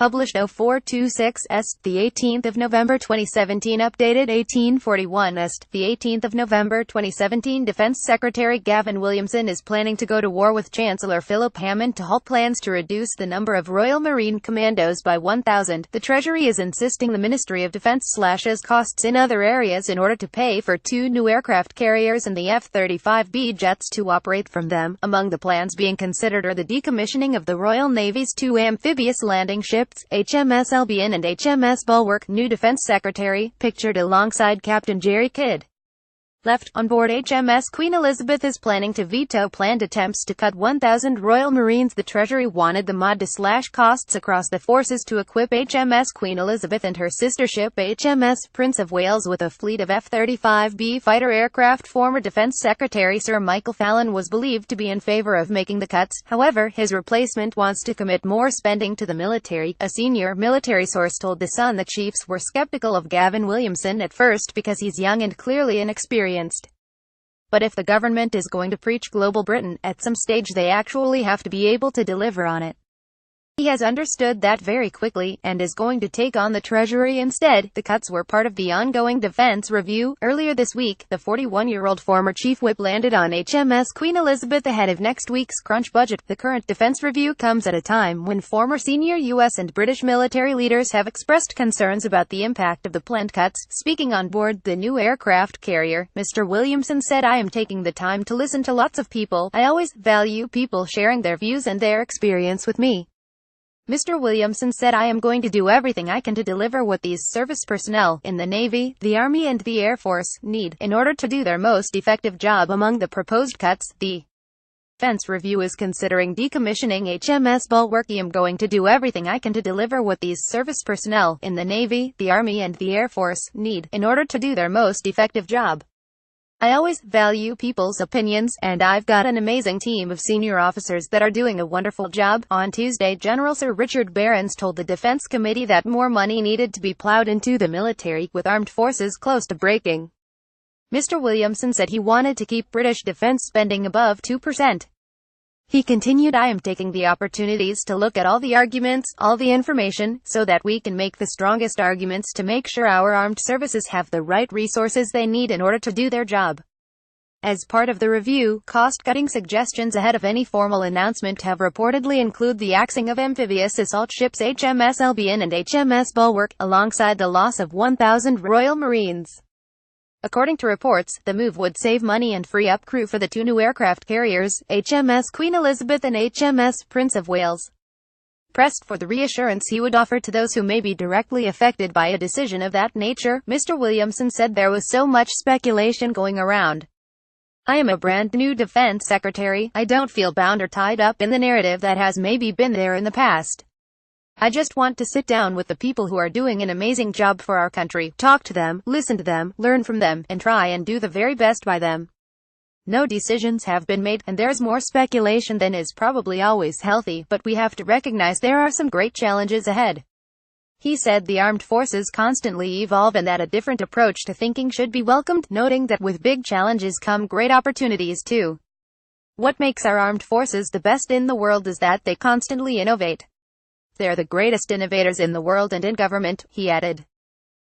Published 0426 the 18th of November 2017. Updated 1841 the 18th of November 2017. Defence Secretary Gavin Williamson is planning to go to war with Chancellor Philip Hammond to halt plans to reduce the number of Royal Marine Commandos by 1,000. The Treasury is insisting the Ministry of Defence slashes costs in other areas in order to pay for 2 new aircraft carriers and the F35 B jets to operate from them. Among the plans being considered are the decommissioning of the Royal Navy's 2 amphibious landing ships, HMS Albion and HMS Bulwark. New Defence Secretary, pictured alongside Captain Jerry Kidd, left on board HMS Queen Elizabeth, is planning to veto planned attempts to cut 1,000 Royal Marines. The Treasury wanted the MOD to slash costs across the forces to equip HMS Queen Elizabeth and her sister ship HMS Prince of Wales with a fleet of F35 B fighter aircraft. Former Defence Secretary Sir Michael Fallon was believed to be in favour of making the cuts. However, his replacement wants to commit more spending to the military. A senior military source told The Sun the chiefs were sceptical of Gavin Williamson at first because he's young and clearly inexperienced. But if the government is going to preach Global Britain, at some stage they actually have to be able to deliver on it. He has understood that very quickly, and is going to take on the Treasury instead. The cuts were part of the ongoing defence review. Earlier this week, the 41-year-old former chief whip landed on HMS Queen Elizabeth ahead of next week's crunch budget. The current defence review comes at a time when former senior US and British military leaders have expressed concerns about the impact of the planned cuts. Speaking on board the new aircraft carrier, Mr. Williamson said, "I am taking the time to listen to lots of people. I always value people sharing their views and their experience with me." Mr. Williamson said, "I am going to do everything I can to deliver what these service personnel, in the Navy, the Army and the Air Force, need, in order to do their most effective job." Among the proposed cuts, the Defence Review is considering decommissioning HMS Bulwark. "I am going to do everything I can to deliver what these service personnel, in the Navy, the Army and the Air Force, need, in order to do their most effective job. I always value people's opinions, and I've got an amazing team of senior officers that are doing a wonderful job." On Tuesday, General Sir Richard Barrons told the Defence Committee that more money needed to be ploughed into the military, with armed forces close to breaking. Mr. Williamson said he wanted to keep British defence spending above 2%. He continued, "I am taking the opportunities to look at all the arguments, all the information, so that we can make the strongest arguments to make sure our armed services have the right resources they need in order to do their job." As part of the review, cost-cutting suggestions ahead of any formal announcement have reportedly included the axing of amphibious assault ships HMS Albion and HMS Bulwark, alongside the loss of 1,000 Royal Marines. According to reports, the move would save money and free up crew for the 2 new aircraft carriers, HMS Queen Elizabeth and HMS Prince of Wales. Pressed for the reassurance he would offer to those who may be directly affected by a decision of that nature, Mr. Williamson said there was so much speculation going around. "I am a brand new Defence Secretary. I don't feel bound or tied up in the narrative that has maybe been there in the past. I just want to sit down with the people who are doing an amazing job for our country, talk to them, listen to them, learn from them, and try and do the very best by them. No decisions have been made, and there's more speculation than is probably always healthy, but we have to recognize there are some great challenges ahead." He said the armed forces constantly evolve and that a different approach to thinking should be welcomed, noting that with big challenges come great opportunities too. "What makes our armed forces the best in the world is that they constantly innovate. They're the greatest innovators in the world and in government," he added.